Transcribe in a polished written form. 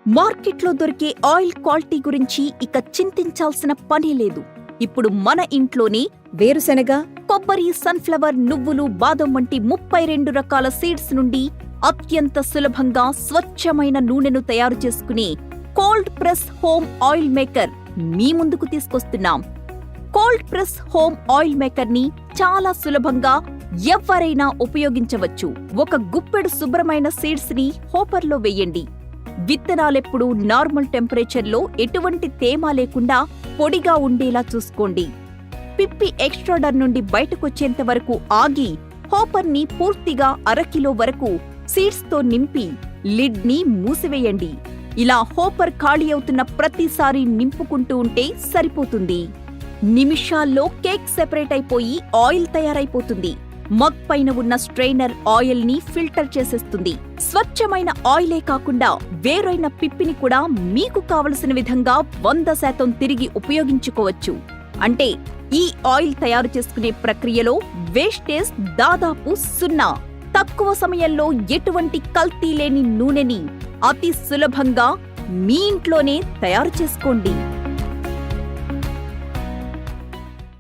మార్కెట్లో దొరికే oil quality గురించి ఇక చింతించాల్సిన పని లేదు. ఇప్పుడు మన ఇంట్లోనే వేరుశెనగ, కొబ్బరి, సన్ఫ్లవర్, నువ్వులు, బాదం వంటి 32 రకాల సీడ్స్ నుండి అత్యంత సులభంగా స్వచ్ఛమైన నూనెను తయారు చేసుకునే cold press home oil maker మీ ముందుకు తీసుకొస్తున్నాం. Cold press home oil maker ని చాలా సులభంగా ఎవరైనా ఉపయోగించవచ్చు. ఒక గుప్పెడు శుభ్రమైన సీడ్స్ ని హోపర్లో వేయండి. విత్తనాలెప్పుడు నార్మల్ టెంపరేచర్లో ఎటువంటి తేమ లేకుండా పొడిగా ఉండేలా చూసుకోండి. పిప్పి ఎక్స్ట్రాడర్ నుండి బయటకొచ్చేంత వరకు ఆగి హోపర్ని పూర్తిగా అరకిలో వరకు సీడ్స్తో నింపి లిడ్ ని మూసివేయండి. ఇలా హోపర్ ఖాళీ అవుతున్న ప్రతిసారి నింపుకుంటూ ఉంటే సరిపోతుంది. నిమిషాల్లో కేక్ సెపరేట్ అయిపోయి ఆయిల్ తయారైపోతుంది. మగ్ పైన ఉన్న స్ట్రెయినర్ ఆయిల్ ని ఫిల్టర్ చేసేస్తుంది. స్వచ్ఛమైన ఆయిలే కాకుండా వేరైన పిప్పిని కూడా మీకు కావలసిన విధంగా 100% తిరిగి ఉపయోగించుకోవచ్చు. అంటే ఈ ఆయిల్ తయారు చేసుకునే ప్రక్రియలో వేస్టేజ్ దాదాపు 0. తక్కువ సమయంలో ఎటువంటి కల్తీ లేని నూనెని అతి సులభంగా మీ ఇంట్లోనే తయారు చేసుకోండి.